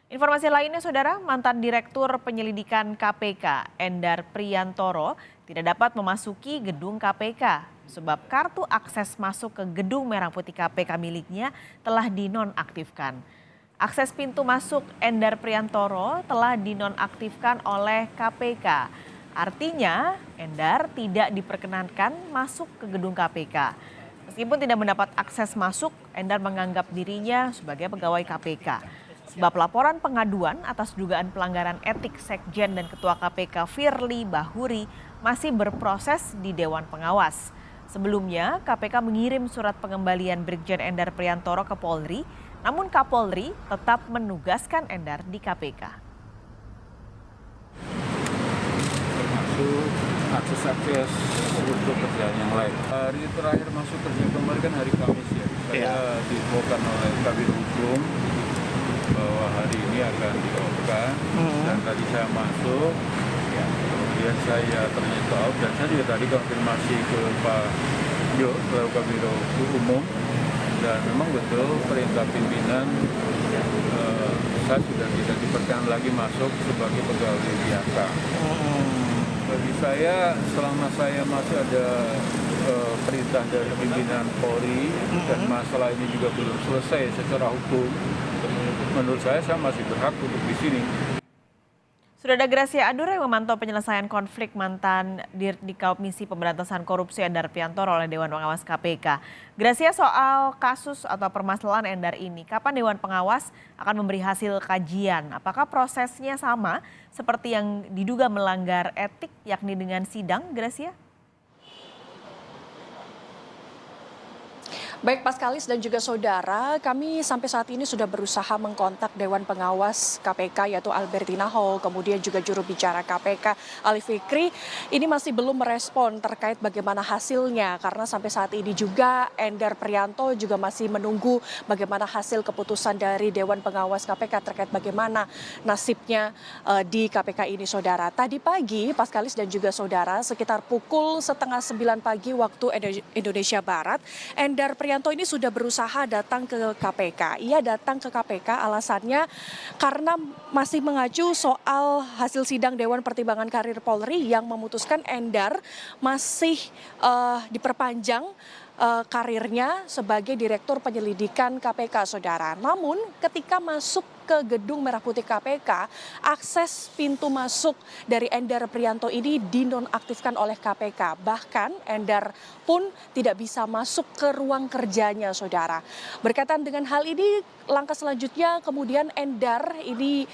Informasi lainnya, Saudara, mantan Direktur Penyelidikan KPK, Endar Priantoro, tidak dapat memasuki gedung KPK sebab kartu akses masuk ke gedung Merah Putih KPK miliknya telah dinonaktifkan. Akses pintu masuk Endar Priantoro telah dinonaktifkan oleh KPK. Artinya, Endar tidak diperkenankan masuk ke gedung KPK. Meskipun tidak mendapat akses masuk, Endar menganggap dirinya sebagai pegawai KPK. Sebab laporan pengaduan atas dugaan pelanggaran etik Sekjen dan Ketua KPK Firly Bahuri masih berproses di Dewan Pengawas. Sebelumnya, KPK mengirim surat pengembalian Brigjen Endar Priantoro ke Polri, namun Kapolri tetap menugaskan Endar di KPK. Termasuk akses untuk kerjaan yang lain. Hari terakhir masuk kerja kembali kan hari Kamis ya. Saya diinfokan oleh Kabid Hukum bahwa hari ini akan dioperkan dan tadi saya masuk, kemudian saya ternyata out dan saya juga tadi konfirmasi ke Pak Jo, Ketua Kabid Umum, dan memang betul perintah pimpinan saya sudah tidak diperkenan lagi masuk sebagai pegawai biasa. Bagi saya, selama saya masih ada perintah dari pimpinan Polri dan masalah ini juga belum selesai secara hukum, menurut saya masih berhak untuk di sini. Sudah ada Gracia Adur yang memantau penyelesaian konflik mantan di Komisi Pemberantasan Korupsi Endar Priantoro oleh Dewan Pengawas KPK. Gracia, soal kasus atau permasalahan Endar ini, kapan Dewan Pengawas akan memberi hasil kajian? Apakah prosesnya sama seperti yang diduga melanggar etik, yakni dengan sidang, Gracia? Baik Paskalis dan juga saudara, kami sampai saat ini sudah berusaha mengkontak Dewan Pengawas KPK yaitu Albertina Hall, kemudian juga juru bicara KPK Ali Fikri. Ini masih belum merespon terkait bagaimana hasilnya karena sampai saat ini juga Endar Prianto juga masih menunggu bagaimana hasil keputusan dari Dewan Pengawas KPK terkait bagaimana nasibnya di KPK ini, saudara. Tadi pagi Paskalis dan juga saudara, sekitar pukul 8:30 pagi waktu Indonesia Barat, Endar Prianto ini sudah berusaha datang ke KPK. Ia datang ke KPK alasannya karena masih mengacu soal hasil sidang Dewan Pertimbangan Karir Polri yang memutuskan Endar masih diperpanjang karirnya sebagai Direktur Penyelidikan KPK, saudara. Namun ketika masuk ke gedung Merah Putih KPK, akses pintu masuk dari Endar Prianto ini dinonaktifkan oleh KPK. Bahkan Endar pun tidak bisa masuk ke ruang kerjanya, saudara. Berkaitan dengan hal ini, langkah selanjutnya kemudian Endar ini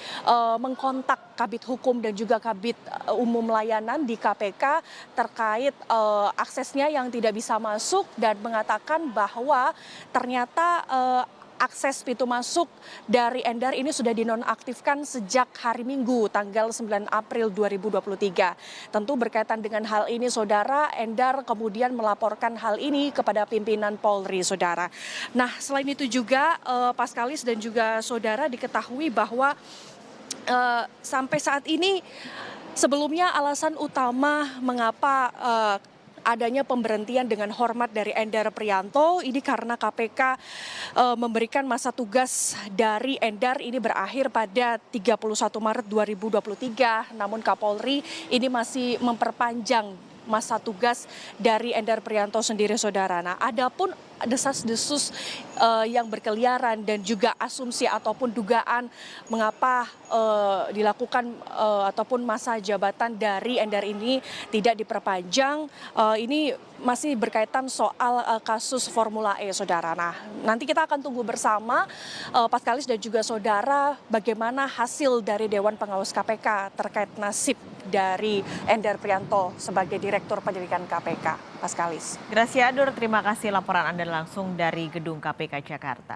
mengkontak Kabid Hukum dan juga Kabid Umum Layanan di KPK terkait aksesnya yang tidak bisa masuk dan mengatakan bahwa ternyata akses pintu masuk dari Endar ini sudah dinonaktifkan sejak hari Minggu tanggal 9 April 2023. Tentu berkaitan dengan hal ini, saudara, Endar kemudian melaporkan hal ini kepada pimpinan Polri, saudara. Nah, selain itu juga Paskalis dan juga saudara, diketahui bahwa sampai saat ini sebelumnya alasan utama mengapa adanya pemberhentian dengan hormat dari Endar Prianto ini karena KPK memberikan masa tugas dari Endar ini berakhir pada 31 Maret 2023. Namun Kapolri ini masih memperpanjang masa tugas dari Endar Prianto sendiri, saudara. Nah, adapun desas-desus yang berkeliaran dan juga asumsi ataupun dugaan mengapa dilakukan ataupun masa jabatan dari Endar ini tidak diperpanjang, ini masih berkaitan soal kasus Formula E, saudara. Nah, nanti kita akan tunggu bersama Paskalis dan juga saudara bagaimana hasil dari Dewan Pengawas KPK terkait nasib dari Endar Prianto sebagai Direktur Penyelidikan KPK. Paskalis. Gracia Adur, terima kasih laporan Anda langsung dari gedung KPK Jakarta.